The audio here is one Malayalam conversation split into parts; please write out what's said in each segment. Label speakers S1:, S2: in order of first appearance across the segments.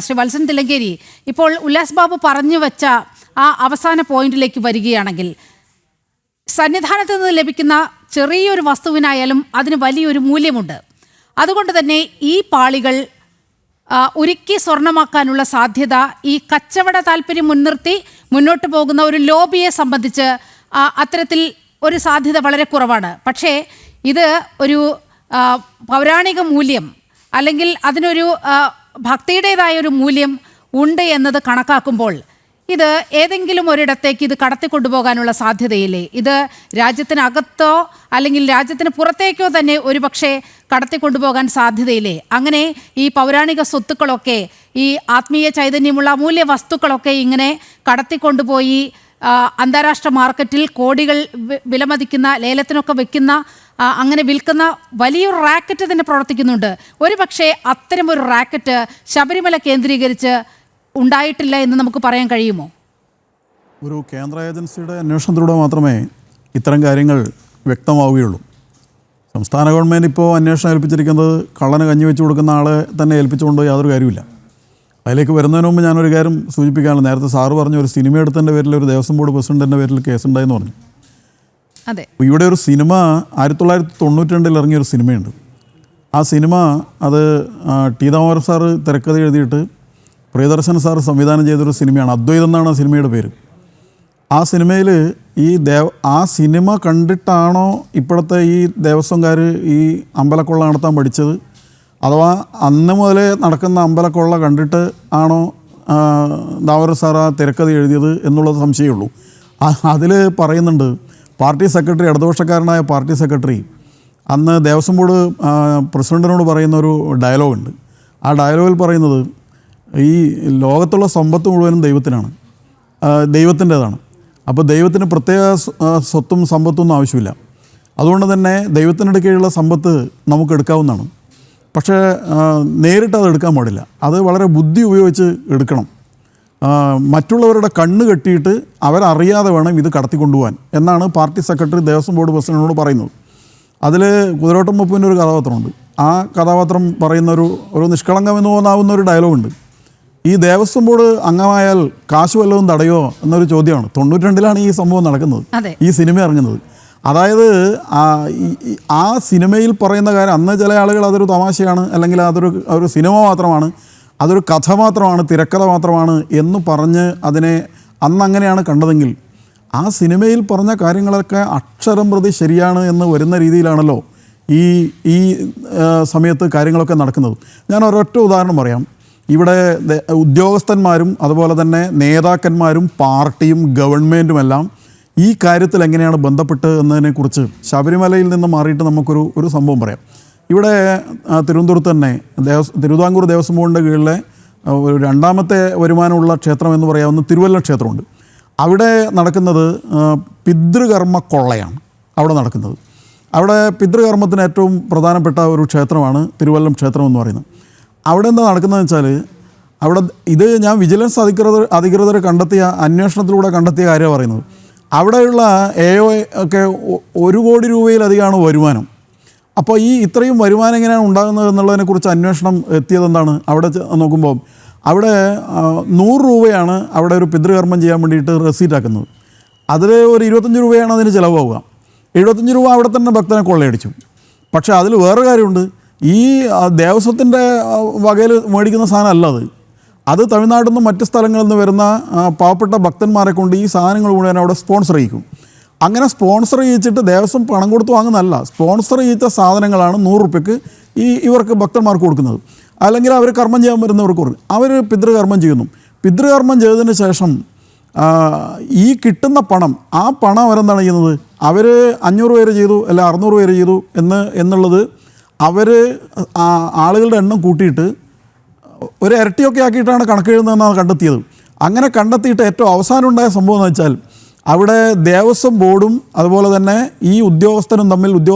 S1: ശ്രീ വത്സൻ തില്ലങ്കേരി, ഇപ്പോൾ ഉല്ലാസ് ബാബു പറഞ്ഞു വെച്ച ആ അവസാന പോയിന്റിലേക്ക് വരികയാണെങ്കിൽ, സന്നിധാനത്ത് നിന്ന് ലഭിക്കുന്ന ചെറിയൊരു വസ്തുവിനായാലും അതിന് വലിയൊരു മൂല്യമുണ്ട്. അതുകൊണ്ട് തന്നെ ഈ പാളികൾ ഉരുക്കി സ്വർണ്ണമാക്കാനുള്ള സാധ്യത ഈ കച്ചവട താല്പര്യം മുൻനിർത്തി മുന്നോട്ട് പോകുന്ന ഒരു ലോബിയെ സംബന്ധിച്ച് അത്തരത്തിൽ ഒരു സാധ്യത വളരെ കുറവാണ്. പക്ഷേ ഇത് ഒരു പൗരാണിക മൂല്യം അല്ലെങ്കിൽ അതിനൊരു ഭക്തിയുടേതായ ഒരു മൂല്യം ഉണ്ട് എന്നത് കണക്കാക്കുമ്പോൾ ഇത് ഏതെങ്കിലും ഒരിടത്തേക്ക് ഇത് കടത്തിക്കൊണ്ടുപോകാനുള്ള സാധ്യതയില്ലേ? ഇത് രാജ്യത്തിനകത്തോ അല്ലെങ്കിൽ രാജ്യത്തിന് പുറത്തേക്കോ തന്നെ ഒരു പക്ഷേ കടത്തിക്കൊണ്ടുപോകാൻ സാധ്യതയില്ലേ? അങ്ങനെ ഈ പൗരാണിക സ്വത്തുക്കളൊക്കെ, ഈ ആത്മീയ ചൈതന്യമുള്ള അമൂല്യ വസ്തുക്കളൊക്കെ ഇങ്ങനെ കടത്തിക്കൊണ്ടുപോയി അന്താരാഷ്ട്ര മാർക്കറ്റിൽ കോടികൾ വിലമതിക്കുന്ന, ലേലത്തിനൊക്കെ വെക്കുന്ന, അങ്ങനെ വിൽക്കുന്ന വലിയൊരു റാക്കറ്റ് തന്നെ പ്രവർത്തിക്കുന്നുണ്ട്. ഒരു പക്ഷേ അത്തരമൊരു റാക്കറ്റ് ശബരിമല കേന്ദ്രീകരിച്ച് ഉണ്ടായിട്ടില്ല എന്ന് നമുക്ക് പറയാൻ കഴിയുമോ?
S2: ഒരു കേന്ദ്ര ഏജൻസിയുടെ അന്വേഷണത്തിലൂടെ മാത്രമേ ഇത്തരം കാര്യങ്ങൾ വ്യക്തമാവുകയുള്ളൂ. സംസ്ഥാന ഗവൺമെൻറ് ഇപ്പോൾ അന്വേഷണം ഏൽപ്പിച്ചിരിക്കുന്നത് കള്ളന് കഞ്ഞി വെച്ച് കൊടുക്കുന്ന ആളെ തന്നെ ഏൽപ്പിച്ചുകൊണ്ട് യാതൊരു കാര്യമില്ല. അതിലേക്ക് വരുന്നതിന് മുമ്പ് ഞാനൊരു കാര്യം സൂചിപ്പിക്കാനുള്ള, നേരത്തെ സാറ് പറഞ്ഞ ഒരു സിനിമ എടുത്തതിൻ്റെ പേരിൽ ഒരു ദേവസ്വം ബോർഡ് പ്രസിഡൻറ്റിൻ്റെ പേരിൽ കേസുണ്ടായെന്ന് പറഞ്ഞു.
S1: അതെ,
S2: ഇവിടെ ഒരു സിനിമ 1992 ഇറങ്ങിയൊരു സിനിമയുണ്ട്. ആ സിനിമ അത് ടി ദാമോദരൻ സാറ് തിരക്കഥ എഴുതിയിട്ട് പ്രിയദർശൻ സാർ സംവിധാനം ചെയ്തൊരു സിനിമയാണ്. അദ്വൈതം എന്നാണ് ആ സിനിമയുടെ പേര്. ആ സിനിമയിൽ ആ സിനിമ കണ്ടിട്ടാണോ ഇപ്പോഴത്തെ ഈ ദേവസ്വംകാർ ഈ അമ്പലക്കൊള്ള നടത്താൻ പഠിച്ചത്, അഥവാ അന്ന് മുതലേ നടക്കുന്ന അമ്പലക്കൊള്ള കണ്ടിട്ട് ആണോ ദാമോദരൻ സാർ ആ തിരക്കഥ എഴുതിയത് എന്നുള്ളത് സംശയമുള്ളൂ. അതിൽ പറയുന്നുണ്ട്, പാർട്ടി സെക്രട്ടറി, ഇടതുപക്ഷക്കാരനായ പാർട്ടി സെക്രട്ടറി അന്ന് ദേവസ്വം ബോർഡ് പ്രസിഡൻറ്റിനോട് പറയുന്നൊരു ഡയലോഗുണ്ട്. ആ ഡയലോഗിൽ പറയുന്നത്, ഈ ലോകത്തുള്ള സമ്പത്ത് മുഴുവനും ദൈവത്തിൻ്റെതാണ്. അപ്പോൾ ദൈവത്തിന് പ്രത്യേക സ്വത്തും സമ്പത്തൊന്നും ആവശ്യമില്ല. അതുകൊണ്ട് തന്നെ ദൈവത്തിൻ്റെ കീഴിലുള്ള സമ്പത്ത് നമുക്ക് എടുക്കാവുന്നതാണ്. പക്ഷേ നേരിട്ട് അത് എടുക്കാൻ പാടില്ല. അത് വളരെ ബുദ്ധി ഉപയോഗിച്ച് എടുക്കണം. മറ്റുള്ളവരുടെ കണ്ണ് കെട്ടിയിട്ട് അവരറിയാതെ വേണം ഇത് കടത്തിക്കൊണ്ടുപോകാൻ എന്നാണ് പാർട്ടി സെക്രട്ടറി ദേവസ്വം ബോർഡ് പ്രസിഡന്റിനോട് പറയുന്നത്. അതിൽ കുതിരോട്ടം പപ്പുവിൻ്റെ ഒരു കഥാപാത്രമുണ്ട്. ആ കഥാപാത്രം പറയുന്ന ഒരു നിഷ്കളങ്കമെന്ന് തോന്നാവുന്ന ഒരു ഡയലോഗുണ്ട്. ഈ ദേവസ്വം ബോർഡ് അംഗമായാൽ കാശ് വല്ലതും തടയോ എന്നൊരു ചോദ്യമാണ്. 92 ഈ സംഭവം നടക്കുന്നത്, ഈ സിനിമ ഇറങ്ങുന്നത്. അതായത് ആ സിനിമയിൽ പറയുന്ന കാര്യം, അന്ന് ചില ആളുകൾ അതൊരു തമാശയാണ്, അല്ലെങ്കിൽ അതൊരു സിനിമ മാത്രമാണ്, അതൊരു കഥ മാത്രമാണ്, തിരക്കഥ മാത്രമാണ് എന്ന് പറഞ്ഞ് അതിനെ അന്ന് അങ്ങനെയാണ് കണ്ടതെങ്കിൽ, ആ സിനിമയിൽ പറഞ്ഞ കാര്യങ്ങളൊക്കെ അക്ഷരം പ്രതി ശരിയാണ് എന്ന് വരുന്ന രീതിയിലാണല്ലോ ഈ സമയത്ത് കാര്യങ്ങളൊക്കെ നടക്കുന്നത്. ഞാൻ ഒരൊറ്റ ഉദാഹരണം പറയാം. ഇവിടെ ഉദ്യോഗസ്ഥന്മാരും അതുപോലെ തന്നെ നേതാക്കന്മാരും പാർട്ടിയും ഗവൺമെൻറ്റുമെല്ലാം ഈ കാര്യത്തിൽ എങ്ങനെയാണ് ബന്ധപ്പെട്ട് എന്നതിനെക്കുറിച്ച് ശബരിമലയിൽ നിന്ന് മാറിയിട്ട് നമുക്കൊരു സംഭവം പറയാം. ഇവിടെ തിരുവനന്തപുരത്ത് തന്നെ തിരുവിതാംകൂർ ദേവസ്വം ബോർഡിൻ്റെ കീഴിലെ ഒരു രണ്ടാമത്തെ വരുമാനമുള്ള ക്ഷേത്രം എന്ന് പറയാവുന്ന തിരുവല്ലം ക്ഷേത്രമുണ്ട്. അവിടെ നടക്കുന്നത് പിതൃകർമ്മ കൊള്ളയാണ് അവിടെ നടക്കുന്നത്. അവിടെ പിതൃകർമ്മത്തിന് ഏറ്റവും പ്രധാനപ്പെട്ട ഒരു ക്ഷേത്രമാണ് തിരുവല്ലം ക്ഷേത്രം എന്ന് പറയുന്നത്. അവിടെ എന്താ നടക്കുന്നതെന്ന് വെച്ചാൽ, അവിടെ ഇത് ഞാൻ വിജിലൻസ് അധികൃതർ കണ്ടെത്തിയ അന്വേഷണത്തിലൂടെ കണ്ടെത്തിയ കാര്യമാണ് പറയുന്നത്. അവിടെയുള്ള AO ഒക്കെ 1 കോടി രൂപയിലധികമാണ് വരുമാനം. അപ്പോൾ ഈ ഇത്രയും വരുമാനം എങ്ങനെയാണ് ഉണ്ടാകുന്നത് എന്നുള്ളതിനെക്കുറിച്ച് അന്വേഷണം എത്തിയതെന്താണ്, അവിടെ നോക്കുമ്പോൾ അവിടെ 100 രൂപയാണ് അവിടെ ഒരു പിതൃകർമ്മം ചെയ്യാൻ വേണ്ടിയിട്ട് റെസീറ്റാക്കുന്നത്. അതിൽ ഒരു 25 രൂപയാണ് അതിന് ചിലവാവുക. 75 രൂപ അവിടെ തന്നെ ഭക്തനെ കൊള്ളയടിച്ചു. പക്ഷേ അതിൽ വേറെ കാര്യമുണ്ട്. ഈ ദേവസ്വത്തിൻ്റെ വകയിൽ മേടിക്കുന്ന സാധനം അത് തമിഴ്നാട്ടിൽ നിന്നും മറ്റ് സ്ഥലങ്ങളിൽ നിന്ന് വരുന്ന പാവപ്പെട്ട ഭക്തന്മാരെ കൊണ്ട് ഈ സാധനങ്ങൾ മുഴുവൻ അവിടെ സ്പോൺസർ ചെയ്യിക്കും. അങ്ങനെ സ്പോൺസർ ചെയ്യിച്ചിട്ട് ദേവസ്വം പണം കൊടുത്ത് വാങ്ങുന്നതല്ല, സ്പോൺസർ ചെയ്യിച്ച സാധനങ്ങളാണ് 100 രൂപയ്ക്ക് ഇവർക്ക് ഭക്തന്മാർക്ക് കൊടുക്കുന്നത്. അല്ലെങ്കിൽ അവർ കർമ്മം ചെയ്യാൻ വരുന്നവർക്ക് കൊടുക്കും. അവർ പിതൃകർമ്മം ചെയ്യുന്നു. പിതൃകർമ്മം ചെയ്തതിന് ശേഷം ഈ കിട്ടുന്ന പണം, ആ പണം അവരെന്താണ് ചെയ്യുന്നത്, അവർ 500 പേര് ചെയ്തു അല്ല 600 പേര് ചെയ്തു എന്നുള്ളത് അവർ ആളുകളുടെ എണ്ണം കൂട്ടിയിട്ട് ഒരു ഇരട്ടിയൊക്കെ ആക്കിയിട്ടാണ് കണക്ക് എഴുതുന്നതെന്നാണ് കണ്ടെത്തിയത്. അങ്ങനെ കണ്ടെത്തിയിട്ട് ഏറ്റവും അവസാനം ഉണ്ടായ സംഭവം എന്ന് വെച്ചാൽ, അവിടെ ദേവസ്വം ബോർഡും അതുപോലെ തന്നെ ഈ ഉദ്യോഗസ്ഥന്മാരും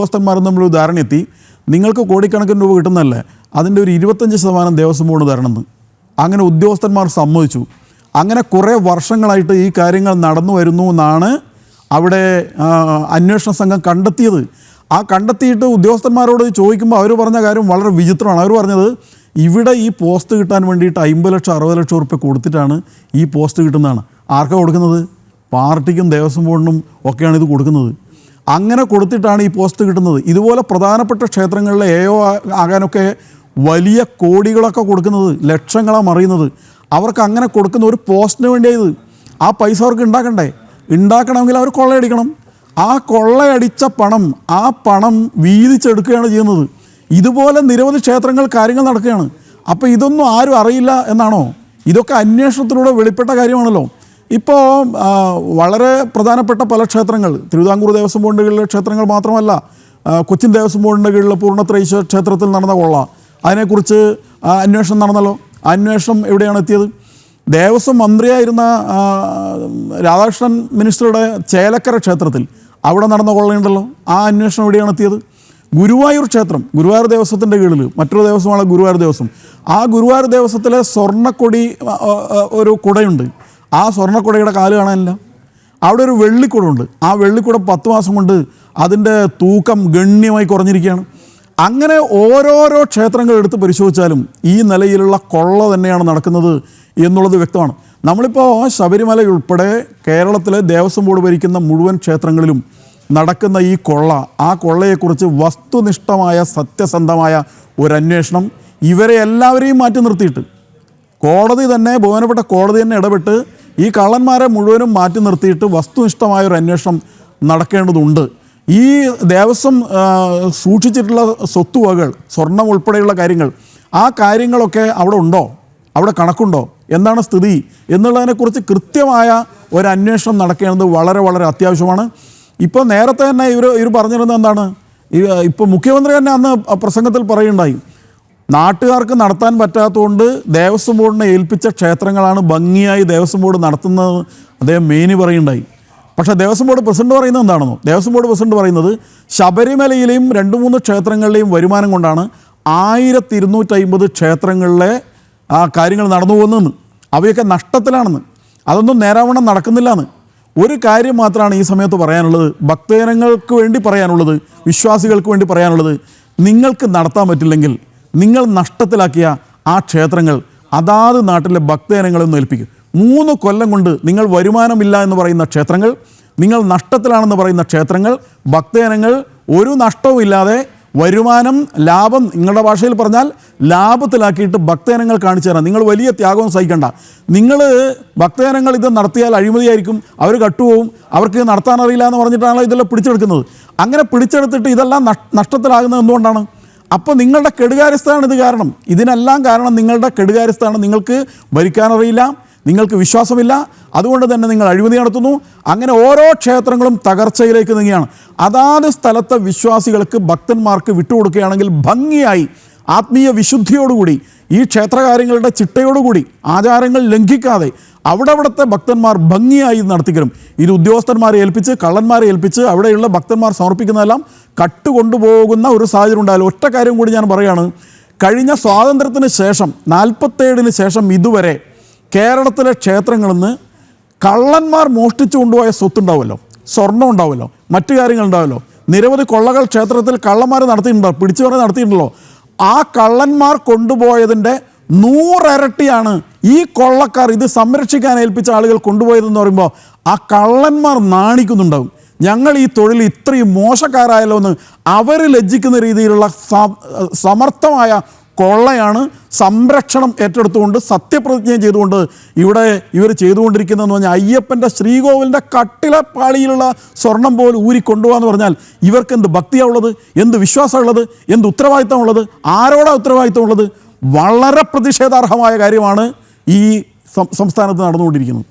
S2: തമ്മിൽ ഒരു ധാരണയെത്തി, നിങ്ങൾക്ക് കോടിക്കണക്കിന് രൂപ കിട്ടുന്നതല്ലേ, അതിൻ്റെ ഒരു 25% ദേവസ്വം ബോർഡ് തരണമെന്ന്. അങ്ങനെ ഉദ്യോഗസ്ഥന്മാർ സമ്മതിച്ചു. അങ്ങനെ കുറേ വർഷങ്ങളായിട്ട് ഈ കാര്യങ്ങൾ നടന്നു വരുന്നു എന്നാണ് അവിടെ അന്വേഷണ സംഘം കണ്ടെത്തിയത്. ആ കണ്ടെത്തിയിട്ട് ഉദ്യോഗസ്ഥന്മാരോട് ചോദിക്കുമ്പോൾ അവർ പറഞ്ഞ കാര്യം വളരെ വിചിത്രമാണ്. അവർ പറഞ്ഞത്, ഇവിടെ ഈ പോസ്റ്റ് കിട്ടാൻ വേണ്ടിയിട്ട് 50 ലക്ഷം 60 ലക്ഷം ഉറുപ്പ്യ കൊടുത്തിട്ടാണ് ഈ പോസ്റ്റ് കിട്ടുന്നതാണ്. ആർക്കാണ് കൊടുക്കുന്നത്? പാർട്ടിക്കും ദേവസ്വം ബോർഡിനും ഒക്കെയാണ് ഇത് കൊടുക്കുന്നത്. അങ്ങനെ കൊടുത്തിട്ടാണ് ഈ പോസ്റ്റ് കിട്ടുന്നത്. ഇതുപോലെ പ്രധാനപ്പെട്ട ക്ഷേത്രങ്ങളിലെ AO ആകാനൊക്കെ വലിയ കോടികളൊക്കെ കൊടുക്കുന്നത്, ലക്ഷങ്ങളാണ് മറിയുന്നത്. അവർക്ക് അങ്ങനെ കൊടുക്കുന്ന ഒരു പോസ്റ്റിന് വേണ്ടിയത്. ആ പൈസ അവർക്ക് ഉണ്ടാക്കണമെങ്കിൽ അവർ കൊള്ളയടിക്കണം. ആ കൊള്ളയടിച്ച പണം, ആ പണം വീതിച്ചെടുക്കുകയാണ് ചെയ്യുന്നത്. ഇതുപോലെ നിരവധി ക്ഷേത്രങ്ങൾ കാര്യങ്ങൾ നടക്കുകയാണ്. അപ്പോൾ ഇതൊന്നും ആരും അറിയില്ല എന്നാണോ? ഇതൊക്കെ അന്വേഷണത്തിലൂടെ വെളിപ്പെട്ട കാര്യമാണല്ലോ. ഇപ്പോൾ വളരെ പ്രധാനപ്പെട്ട പല ക്ഷേത്രങ്ങൾ, തിരുവിതാംകൂർ ദേവസ്വം ബോർഡിൻ്റെ കീഴിലെ ക്ഷേത്രങ്ങൾ മാത്രമല്ല, കൊച്ചിൻ ദേവസ്വം ബോർഡിൻ്റെ കീഴിലെ പൂർണ്ണത്രയീശ്വര ക്ഷേത്രത്തിൽ നടന്ന കൊള്ള, അതിനെക്കുറിച്ച് അന്വേഷണം നടന്നല്ലോ. അന്വേഷണം എവിടെയാണ് എത്തിയത്? ദേവസ്വം മന്ത്രിയായിരുന്ന രാധാകൃഷ്ണൻ മിനിസ്റ്ററുടെ ചേലക്കര ക്ഷേത്രത്തിൽ അവിടെ നടന്ന കൊള്ളയുണ്ടല്ലോ. ആ അന്വേഷണം എവിടെയാണ് എത്തിയത്? ഗുരുവായൂർ ക്ഷേത്രം, ഗുരുവായൂർ ദേവസ്വത്തിൻ്റെ കീഴിൽ മറ്റൊരു ദേവസ്വമാണ് ഗുരുവായൂർ ദേവസ്വം. ആ ഗുരുവായൂർ ദേവസ്വത്തിലെ സ്വർണ്ണക്കൊടി ഒരു കുടയുണ്ട്. ആ സ്വർണ്ണക്കുടയുടെ കാല് കാണാനില്ല. അവിടെ ഒരു വെള്ളിക്കുടമുണ്ട്. ആ വെള്ളിക്കുട 10 മാസം കൊണ്ട് അതിൻ്റെ തൂക്കം ഗണ്യമായി കുറഞ്ഞിരിക്കുകയാണ്. അങ്ങനെ ഓരോരോ ക്ഷേത്രങ്ങൾ എടുത്ത് പരിശോധിച്ചാലും ഈ നിലയിലുള്ള കൊള്ള തന്നെയാണ് നടക്കുന്നത് എന്നുള്ളത് വ്യക്തമാണ്. നമ്മളിപ്പോൾ ശബരിമല ഉൾപ്പെടെ കേരളത്തിലെ ദേവസ്വം ബോർഡ് ഭരിക്കുന്ന മുഴുവൻ ക്ഷേത്രങ്ങളിലും നടക്കുന്ന ഈ കൊള്ള, ആ കൊള്ളയെക്കുറിച്ച് വസ്തുനിഷ്ഠമായ സത്യസന്ധമായ ഒരു അന്വേഷണം ഇവരെ എല്ലാവരെയും മാറ്റി നിർത്തിയിട്ട് കോടതി തന്നെ, ബഹുമാനപ്പെട്ട കോടതി തന്നെ ഇടപെട്ട് ഈ കള്ളന്മാരെ മുഴുവനും മാറ്റി നിർത്തിയിട്ട് വസ്തുനിഷ്ഠമായ ഒരു അന്വേഷണം നടക്കേണ്ടതുണ്ട്. ഈ ദേവസ്വം സൂക്ഷിച്ചിട്ടുള്ള സ്വത്തുവകൾ, സ്വർണം ഉൾപ്പെടെയുള്ള കാര്യങ്ങൾ, ആ കാര്യങ്ങളൊക്കെ അവിടെ ഉണ്ടോ, അവിടെ കണക്കുണ്ടോ, എന്താണ് സ്ഥിതി എന്നുള്ളതിനെക്കുറിച്ച് കൃത്യമായ ഒരു അന്വേഷണം നടക്കേണ്ടത് വളരെ വളരെ അത്യാവശ്യമാണ്. ഇപ്പോൾ നേരത്തെ തന്നെ ഇവർ പറഞ്ഞിരുന്നത് എന്താണ്? ഇപ്പോൾ മുഖ്യമന്ത്രി തന്നെ അന്ന് പ്രസംഗത്തിൽ പറയുണ്ടായി, നാട്ടുകാർക്ക് നടത്താൻ പറ്റാത്തതുകൊണ്ട് ദേവസ്വം ബോർഡിനെ ഏൽപ്പിച്ച ക്ഷേത്രങ്ങളാണ് ഭംഗിയായി ദേവസ്വം ബോർഡ് നടത്തുന്നത് അദ്ദേഹം മേനി പറയുണ്ടായി. പക്ഷേ ദേവസ്വം ബോർഡ് പ്രസിഡന്റ് പറയുന്നത് എന്താണെന്നോ? ദേവസ്വം ബോർഡ് പ്രസിഡന്റ് പറയുന്നത് ശബരിമലയിലെയും 2-3 ക്ഷേത്രങ്ങളിലെയും വരുമാനം കൊണ്ടാണ് 1250 ക്ഷേത്രങ്ങളിലെ ആ കാര്യങ്ങൾ നടന്നു പോകുന്നതെന്ന്, അവയൊക്കെ നഷ്ടത്തിലാണെന്ന്, അതൊന്നും നേരാവണ്ണം നടക്കുന്നില്ലെന്ന്. ഒരു കാര്യം മാത്രമാണ് ഈ സമയത്ത് പറയാനുള്ളത്, ഭക്തജനങ്ങൾക്ക് വേണ്ടി പറയാനുള്ളത്, വിശ്വാസികൾക്ക് വേണ്ടി പറയാനുള്ളത്, നിങ്ങൾക്ക് നടത്താൻ പറ്റില്ലെങ്കിൽ നിങ്ങൾ നഷ്ടത്തിലാക്കിയ ആ ക്ഷേത്രങ്ങൾ അതാത് നാട്ടിലെ ഭക്തജനങ്ങളെന്ന് ഏൽപ്പിക്കും. 3 കൊല്ലം കൊണ്ട് നിങ്ങൾ വരുമാനമില്ല എന്ന് പറയുന്ന ക്ഷേത്രങ്ങൾ, നിങ്ങൾ നഷ്ടത്തിലാണെന്ന് പറയുന്ന ക്ഷേത്രങ്ങൾ, ഭക്തജനങ്ങൾ ഒരു നഷ്ടവും ഇല്ലാതെ വരുമാനം, ലാഭം, നിങ്ങളുടെ ഭാഷയിൽ പറഞ്ഞാൽ ലാഭത്തിലാക്കിയിട്ട് ഭക്തജനങ്ങൾ കാണിച്ചു തരാം. നിങ്ങൾ വലിയ ത്യാഗവും സഹിക്കണ്ട. നിങ്ങൾ ഭക്തജനങ്ങൾ ഇത് നടത്തിയാൽ അഴിമതിയായിരിക്കും, അവർ കട്ടുപോകും, അവർക്ക് നടത്താൻ അറിയില്ല എന്ന് പറഞ്ഞിട്ടാണല്ലോ ഇതെല്ലാം പിടിച്ചെടുക്കുന്നത്. അങ്ങനെ പിടിച്ചെടുത്തിട്ട് ഇതെല്ലാം നഷ്ടത്തിലാകുന്നത് എന്തുകൊണ്ടാണ്? അപ്പോൾ നിങ്ങളുടെ കെടുകാര്യസ്ഥതാണ് ഇത് കാരണം. ഇതിനെല്ലാം കാരണം നിങ്ങളുടെ കെടുകാര്യസ്ഥമാണ്. നിങ്ങൾക്ക് ഭരിക്കാനറിയില്ല, നിങ്ങൾക്ക് വിശ്വാസമില്ല, അതുകൊണ്ട് തന്നെ നിങ്ങൾ അഴിമതി നടത്തുന്നു. അങ്ങനെ ഓരോ ക്ഷേത്രങ്ങളും തകർച്ചയിലേക്ക് നീങ്ങുകയാണ്. അതാത് സ്ഥലത്തെ വിശ്വാസികൾക്ക്, ഭക്തന്മാർക്ക് വിട്ടുകൊടുക്കുകയാണെങ്കിൽ ഭംഗിയായി ആത്മീയ വിശുദ്ധിയോടുകൂടി ഈ ക്ഷേത്രകാര്യങ്ങളുടെ ചിട്ടയോടുകൂടി ആചാരങ്ങൾ ലംഘിക്കാതെ അവിടത്തെ ഭക്തന്മാർ ഭംഗിയായി നടത്തിക്കരും. ഇത് ഉദ്യോഗസ്ഥന്മാരെ ഏൽപ്പിച്ച്, കള്ളന്മാരെ ഏൽപ്പിച്ച് അവിടെയുള്ള ഭക്തന്മാർ സമർപ്പിക്കുന്നതെല്ലാം കട്ടുകൊണ്ടുപോകുന്ന ഒരു സാഹചര്യം ഉണ്ടായാലും. ഒറ്റ കാര്യം കൂടി ഞാൻ പറയുകയാണ്, കഴിഞ്ഞ സ്വാതന്ത്ര്യത്തിന് ശേഷം 47-ന് ശേഷം ഇതുവരെ കേരളത്തിലെ ക്ഷേത്രങ്ങളിൽ നിന്ന് കള്ളന്മാർ മോഷ്ടിച്ചു കൊണ്ടുപോയ സ്വത്തുണ്ടാവുമല്ലോ, സ്വർണ്ണം ഉണ്ടാവുമല്ലോ, മറ്റു കാര്യങ്ങളുണ്ടാവുമല്ലോ, നിരവധി കൊള്ളകൾ ക്ഷേത്രത്തിൽ കള്ളന്മാർ നടത്തിയിട്ടുണ്ടോ, പിടിച്ചു പറഞ്ഞ് നടത്തിയിട്ടുണ്ടല്ലോ. ആ കള്ളന്മാർ കൊണ്ടുപോയതിൻ്റെ 100 ഇരട്ടിയാണ് ഈ കൊള്ളക്കാർ, ഇത് സംരക്ഷിക്കാൻ ഏൽപ്പിച്ച ആളുകൾ കൊണ്ടുപോയതെന്ന് പറയുമ്പോൾ ആ കള്ളന്മാർ നാണിക്കുന്നുണ്ടാവും. ഞങ്ങൾ ഈ തൊഴിൽ ഇത്രയും മോശക്കാരായല്ലോ എന്ന് അവർ ലജ്ജിക്കുന്ന രീതിയിലുള്ള സമർത്ഥമായ കൊള്ളയാണ് സംരക്ഷണം ഏറ്റെടുത്തുകൊണ്ട് സത്യപ്രതിജ്ഞ ചെയ്തുകൊണ്ട് ഇവർ ചെയ്തുകൊണ്ടിരിക്കുന്നതെന്ന് പറഞ്ഞാൽ അയ്യപ്പൻ്റെ ശ്രീകോവിലിൻ്റെ കട്ടിലെ പാളിയിലുള്ള സ്വർണം പോലും ഊരിക്കൊണ്ടുപോകാന്ന് പറഞ്ഞാൽ ഇവർക്ക് എന്ത് ഭക്തിയാണുള്ളത്, എന്ത് വിശ്വാസമുള്ളത്, എന്ത് ഉത്തരവാദിത്തമുള്ളത്, ആരോടാ ഉത്തരവാദിത്തമുള്ളത്? വളരെ പ്രതിഷേധാർഹമായ കാര്യമാണ് ഈ സംസ്ഥാനത്ത് നടന്നുകൊണ്ടിരിക്കുന്നത്.